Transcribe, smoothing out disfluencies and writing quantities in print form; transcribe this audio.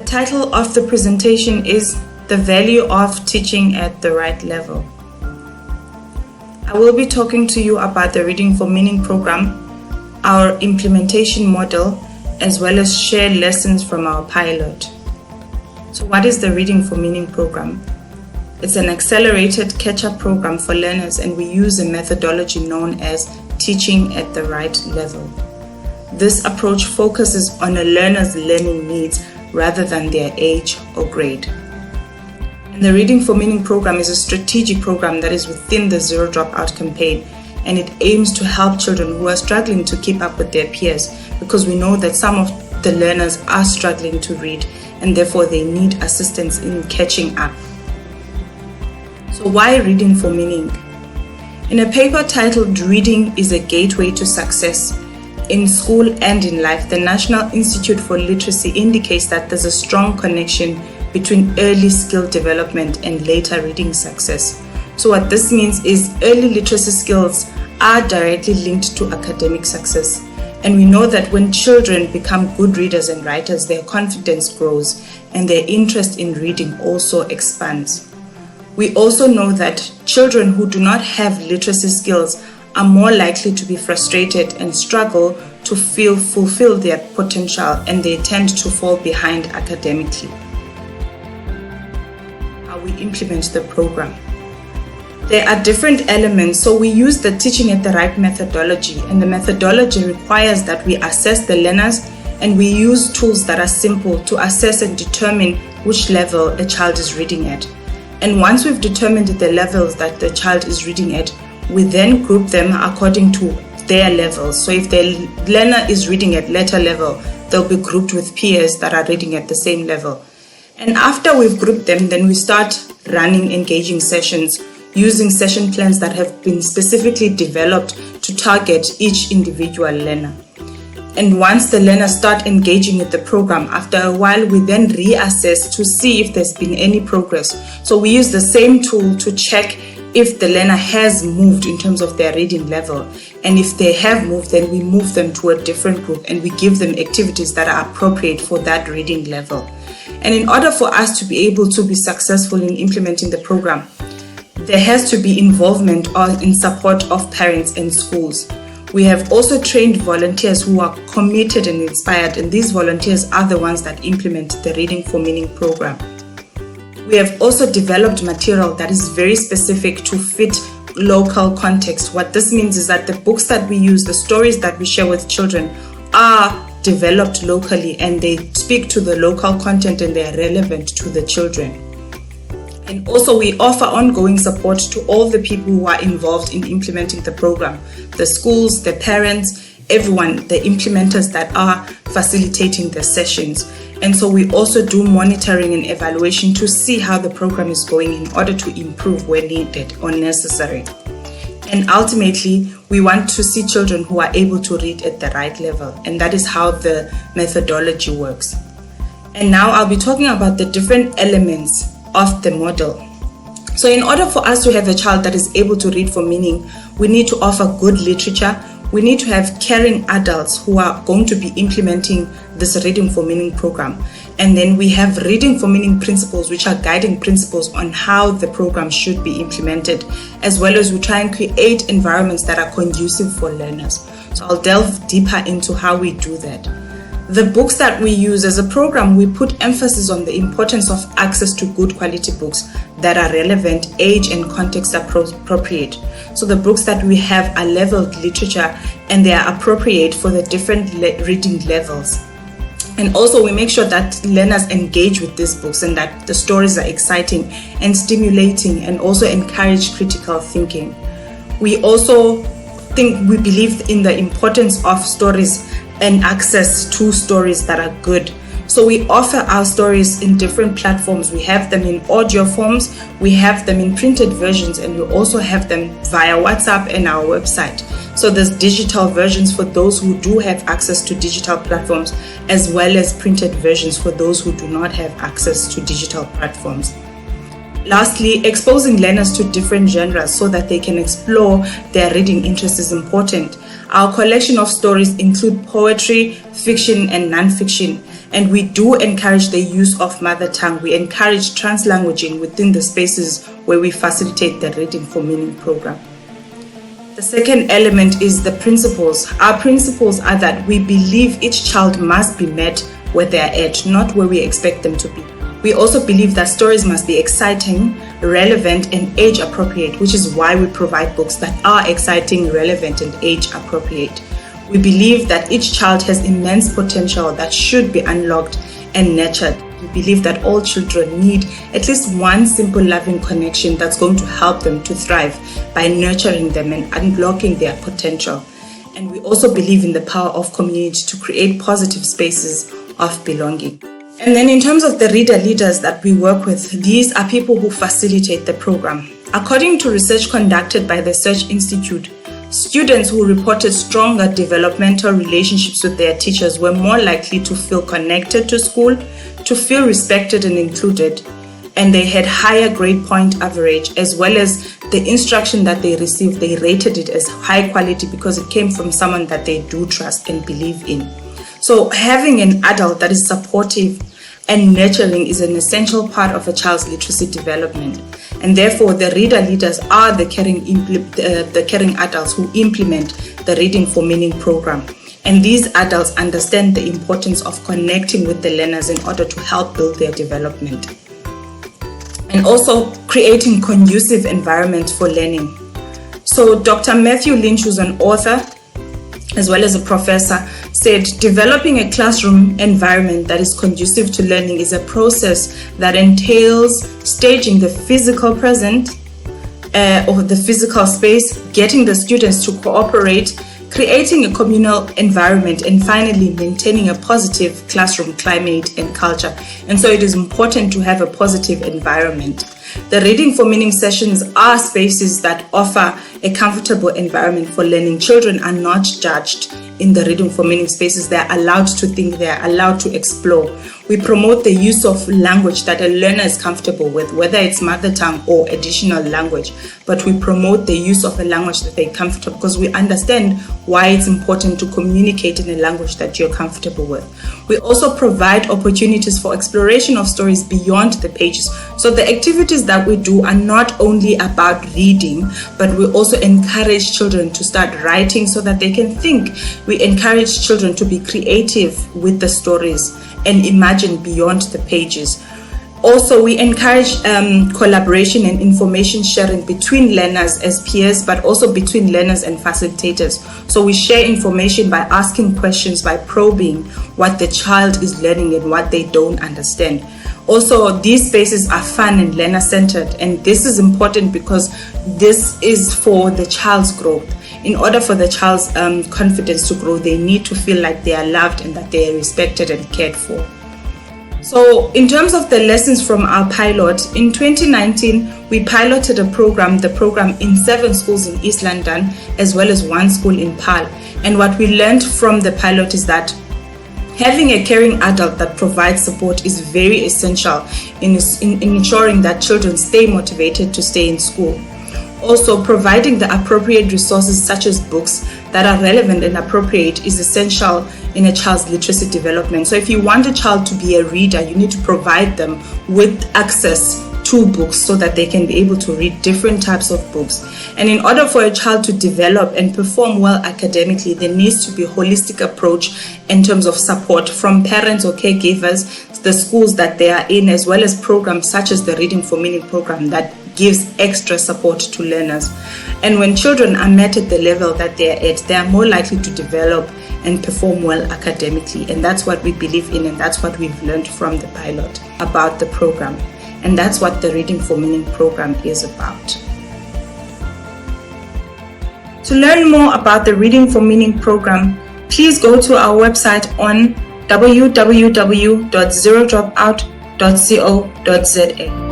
title of the presentation is The Value of Teaching at the Right Level. I will be talking to you about the Reading for Meaning program, our implementation model, as well as share lessons from our pilot. So what is the Reading for Meaning program? It's an accelerated catch-up program for learners, and we use a methodology known as teaching at the right level. This approach focuses on a learner's learning needs rather than their age or grade. And the Reading for Meaning program is a strategic program that is within the Zero Dropout Campaign, and it aims to help children who are struggling to keep up with their peers, because we know that some of the learners are struggling to read and therefore they need assistance in catching up. So why Reading for Meaning? In a paper titled Reading is a Gateway to Success in School and in Life, the National Institute for Literacy indicates that there's a strong connection between early skill development and later reading success. So what this means is early literacy skills are directly linked to academic success. And we know that when children become good readers and writers, their confidence grows and their interest in reading also expands. We also know that children who do not have literacy skills are more likely to be frustrated and struggle to fulfill their potential, and they tend to fall behind academically. How we implement the program. There are different elements, so we use the teaching at the right methodology, and the methodology requires that we assess the learners, and we use tools that are simple to assess and determine which level a child is reading at. And once we've determined the levels that the child is reading at, we then group them according to their levels. So if the learner is reading at letter level, they'll be grouped with peers that are reading at the same level. And after we've grouped them, then we start running engaging sessions using session plans that have been specifically developed to target each individual learner. And once the learners start engaging with the program, after a while we then reassess to see if there's been any progress. So we use the same tool to check if the learner has moved in terms of their reading level. And if they have moved, then we move them to a different group and we give them activities that are appropriate for that reading level. And in order for us to be able to be successful in implementing the program, there has to be involvement in support of parents and schools. We have also trained volunteers who are committed and inspired, and these volunteers are the ones that implement the Reading for Meaning program. We have also developed material that is very specific to fit local context. What this means is that the books that we use, the stories that we share with children are developed locally, and they speak to the local content and they are relevant to the children. And also we offer ongoing support to all the people who are involved in implementing the program, the schools, the parents, everyone, the implementers that are facilitating the sessions. And so we also do monitoring and evaluation to see how the program is going in order to improve where needed or necessary. And ultimately, we want to see children who are able to read at the right level, and that is how the methodology works. And now I'll be talking about the different elements of the model. So in order for us to have a child that is able to read for meaning, we need to offer good literature. We need to have caring adults who are going to be implementing this Reading for Meaning program. And then we have Reading for Meaning principles, which are guiding principles on how the program should be implemented, as well as we try and create environments that are conducive for learners. So I'll delve deeper into how we do that. The books that we use as a program, we put emphasis on the importance of access to good quality books that are relevant, age and context appropriate. So the books that we have are leveled literature and they are appropriate for the different reading levels. And also we make sure that learners engage with these books and that the stories are exciting and stimulating and also encourage critical thinking. We also believe in the importance of stories and access to stories that are good. So we offer our stories in different platforms. We have them in audio forms, we have them in printed versions, and we also have them via WhatsApp and our website. So there's digital versions for those who do have access to digital platforms, as well as printed versions for those who do not have access to digital platforms. Lastly, exposing learners to different genres so that they can explore their reading interests is important. Our collection of stories include poetry, fiction, and non-fiction. And we do encourage the use of mother tongue. We encourage translanguaging within the spaces where we facilitate the Reading for Meaning program. The second element is the principles. Our principles are that we believe each child must be met where they are at, not where we expect them to be. We also believe that stories must be exciting, relevant, and age appropriate, which is why we provide books that are exciting, relevant, and age appropriate. We believe that each child has immense potential that should be unlocked and nurtured. We believe that all children need at least one simple loving connection that's going to help them to thrive by nurturing them and unlocking their potential. And we also believe in the power of community to create positive spaces of belonging. And then in terms of the reader leaders that we work with, these are people who facilitate the program. According to research conducted by the Search Institute, students who reported stronger developmental relationships with their teachers were more likely to feel connected to school, to feel respected and included, and they had higher grade point average, as well as the instruction that they received, they rated it as high quality because it came from someone that they do trust and believe in. So having an adult that is supportive and nurturing is an essential part of a child's literacy development. And therefore, the reader leaders are the caring adults who implement the Reading for Meaning program. And these adults understand the importance of connecting with the learners in order to help build their development. And also creating conducive environments for learning. So Dr. Matthew Lynch, who's an author as well as a professor, said developing a classroom environment that is conducive to learning is a process that entails staging the physical present or the physical space, getting the students to cooperate, creating a communal environment, and finally maintaining a positive classroom climate and culture. And so it is important to have a positive environment. The Reading for Meaning sessions are spaces that offer a comfortable environment for learning. Children are not judged in the Reading for Meaning spaces. They are allowed to think, they are allowed to explore. We promote the use of language that a learner is comfortable with, whether it's mother tongue or additional language. But we promote the use of a language that they're comfortable, because we understand why it's important to communicate in a language that you're comfortable with. We also provide opportunities for exploration of stories beyond the pages. So the activities that we do are not only about reading, but we also encourage children to start writing so that they can think. We encourage children to be creative with the stories and imagine beyond the pages. Also, we encourage collaboration and information sharing between learners as peers, but also between learners and facilitators. So we share information by asking questions, by probing what the child is learning and what they don't understand. Also, these spaces are fun and learner-centered, and this is important because this is for the child's growth. In order for the child's confidence to grow, they need to feel like they are loved and that they are respected and cared for. So in terms of the lessons from our pilot, in 2019, we piloted the program in 7 schools in East London, as well as 1 school in Paarl. And what we learned from the pilot is that having a caring adult that provides support is very essential in ensuring that children stay motivated to stay in school. Also, providing the appropriate resources such as books that are relevant and appropriate is essential in a child's literacy development. So if you want a child to be a reader, you need to provide them with access to books so that they can be able to read different types of books. And in order for a child to develop and perform well academically, there needs to be a holistic approach in terms of support from parents or caregivers, the schools that they are in, as well as programs such as the Reading for Meaning program that gives extra support to learners. And when children are met at the level that they are at, they are more likely to develop and perform well academically. And that's what we believe in, and that's what we've learned from the pilot about the program. And that's what the Reading for Meaning program is about. To learn more about the Reading for Meaning program, please go to our website on www.zerodropout.co.za.